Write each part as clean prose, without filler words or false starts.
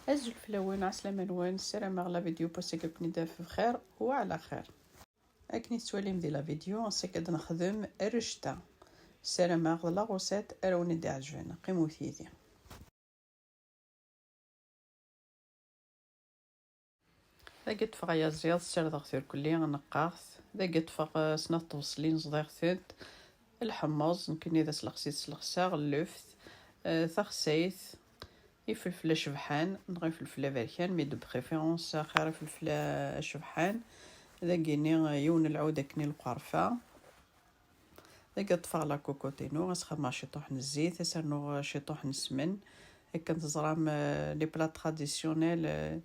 أزل فلوين عسلامة نوان السلام على فيديو بوسيكل كني داف بخير وعلى خير. أكني تسواليم دي لا فيديو نسيكد نخدم الرشتة السلام على لا غوسات أروني دي عجبنا قيمو ثيدي. ذا قد فغيا زياد سر دغثير كليا نقاث ذا قد فغ سنة توصلين صديق ثد الحمص نكني ذا سلخسيت سلخساغ اللفت ثخسيث يفلفل شبحان نغي فلفل بركان مي دو بريفيرونس خير فلفل شبحان ذا كيني يون العود كني القرفة ذا قد فغلا كوكوتينو غسخر شطوح الزيت سرنو شطوح السمن هكا تزرام لي بلا تراديسيونيل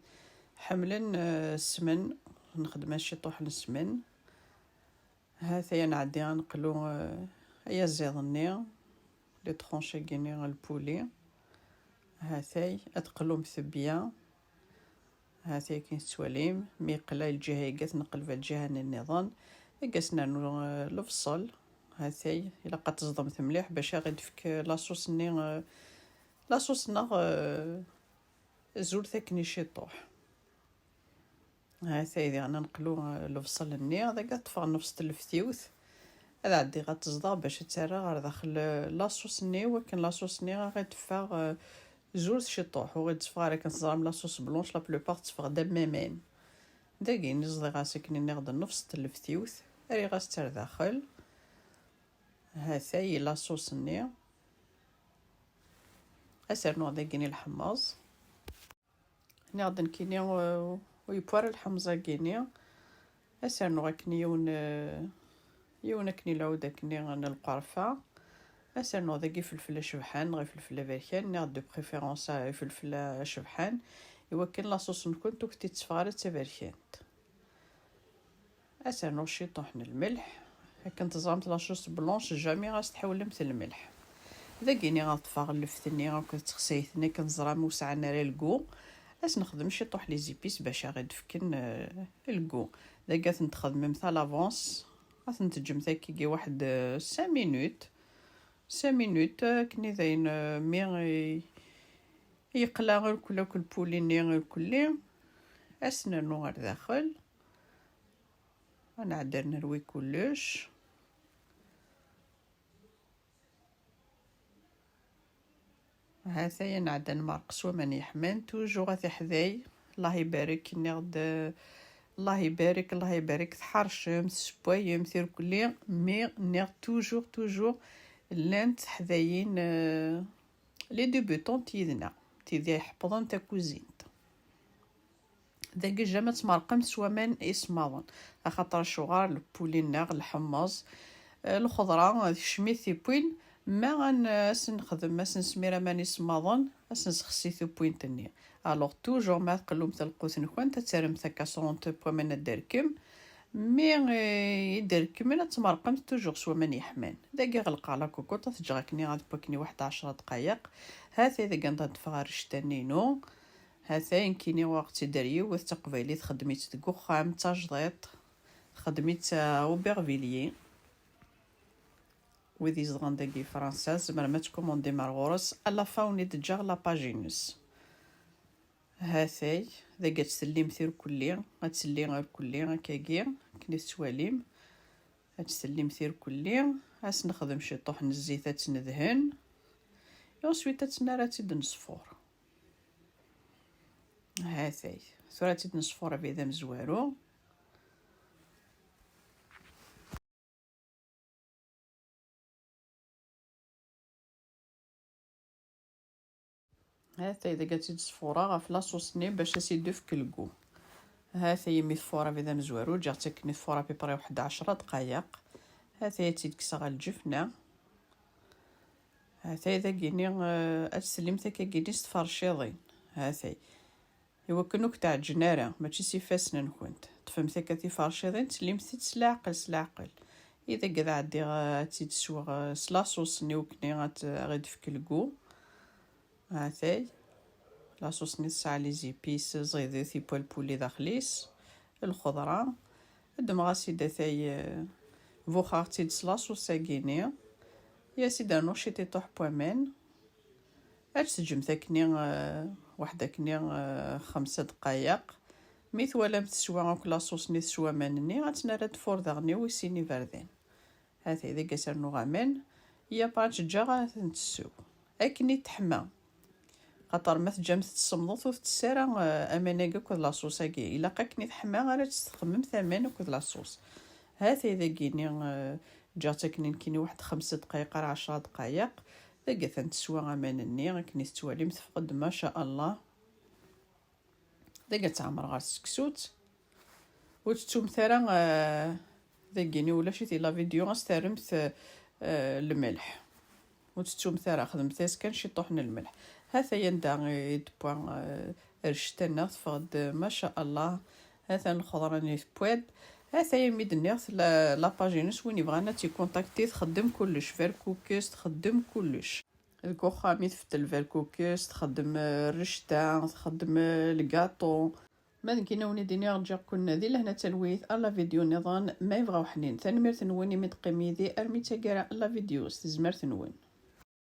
حملن السمن نخدم شطوح السمن هاثيا نعدي نقلو هيا زيضني لي طرونشي كيني البولي هاثي اتقلو مثبيا هاثي كاين سواليم مي قلا الجهه يقات نقلب الجهه النظام قاسنا الفصل هاثي الا قد تصدمت مليح باش غير دفك لاصوص ني لاصوص زول ثاكني شطوح هاثي اذا انا نقلو الفصل الني هذا طفى نفس الفتيوث هذا عندي غتصدى باش تسرى غير داخل لاصوص ني ولكن لاصوص ني غتفا زول شطوح وغير تصفغ كنصرام لاصوص بلونش لا بلوبار تصفغ دمامين داكي نزدي غاسكني ناخد نفس الفتيوث ري غاستر داخل هاثي لاصوص ني اسر نوع داكيني الحماص ناخد نكيني ويبوار الحمزه كيني اسر نوع كني يون كني العود كني القرفه اسر نوع داكي فلفل شبحان غير فلفل بركان ناخد دو بريفيرونس فلفل شبحان يوكن لاصوص نكون توكتي تصفارت تبركانت اسر نوع شيطوحن الملح هكا نتزرمت لاصوص بلونش جامي غاستحول مثل الملح داكيني غطفى اللفتني هاكا تخسيتني كنزرام وسعنا راه الكو اس نخدم شيطوح لي زيبيس باش غير دفكن الكو داكا نتخدم مثال لافونس غتنتجم ثاكي واحد 5 مينوت 5 مينوت كني زين مي يقلا غير كل بوليني غير كلي اسنا نوار داخل انا عدر نروي كلش هاثيا نعدن مرقص ومن يحمن توجو غادي حذاي الله يبارك نغد الله يبارك الله يبارك تحرشم سبويم ثير كلي مي نغ توجور لانت حذايين لي ديبوتون تيدنا تيدي يحفظون تا كوزينت داكي جامع تمرقم سوا من اسماضن خاطر الشغار البولين ناغ الحمص الخضره الشميثي بوين ما غنخدم ما سميره ماني سماضن نسخسيثو بوينتني الوغ توجور ما تقلو مثل القوت نكون تتسرم ثكا 40 بوين من الدركم مي يدركم انا تمرقم توجور سوا من يحمان داكي غلق على كوكو تتجاكني غادي بوكني واحد 10 دقائق هاثي اذا كنت تفغرش تانينو هاثين كيني وقت دريو وتقبيلي خدميت تكوخام تاجديط خدميت اوبرفيليي وذي زغان داكي فرنساز زعما ما تكوموندي مرغورس الا فاوني تجا لا باجينوس هاثي ذاك تسليم ثير كلي غتسلي غير كلي هكاكي كني سواليم غتسليم ثير كلي اس نخدم شي طحن الزيت ندهن وسويت تناراتي نصفور هاثي ثوراتي نصفور بيدا مزوارو هاثي اذا قالتي صفوره غاف لاصوصني باش اسيدو في كلكو هاثي ميثفوره بيدا مزوارو جاتك نيثفوره بيبري واحد 10 دقائق هاثي تيدكسا غا الجفنه هاثي اذا كيني اسلم ثكا كيني ستفرشيضين هاثي هو كنوك تاع جناره ماشي سيفاسنا نكونت تفهم ثكا تفرشيضين تسلم سلاعقل سلاعقل اذا كذا عدي تيتسوا سلاصوص نيوكني غاد في كلكو هاثي لاصوص نتاع لي زيبيس زيدي ثيبو البولي داخليس الخضره دمغاسي داثي فوخارتي دسلاصوص ساكيني يا سيدي نوشيتي طوح بوامن اش تجم ثاكني واحدة كني 5 دقائق. ميت ولا متسوى اوك لاصوص ني تسوى مانني غتنرد فور داغني ويسيني فردين. هاتي اذا كسر نغامن يا بانش جا غتنتسو اكني تحمى خاطر ما تجمت تصمضت وتسرى امانيكا كود لاصوص كي الا كني تحمى غير تستخدم ثمن كود لاصوص. هاتي اذا كيني جاتك كيني واحد 5 دقائق على 10 دقائق ذاك تنتسوى امانني كني تتوالي متفقد ما شاء الله. ذاك تعمر غير السكسوت وتتوم ثرا ذاكيني ولا شتي لا فيديو غسترمت الملح وتتوم ثرا خدمت كان شي طحن الملح. هذا يندا يدبوا رشتنا تفقد ما شاء الله. هذا الخضره ني بواد هذا يمد نيغ لا باجينس وين يبغانا تي كونتاكتي تخدم كلش فيركوكس تخدم كلش الكوخا ميت في الفيركوكس تخدم الرشته تخدم الكاطو ما كاينه وني ديني رجع كنا ذي لهنا تلويث الا فيديو نظام ما يبغاو حنين ثاني مير تنوني متقيمي ذي ارمي تاكرا الا فيديوز تزمر تنون.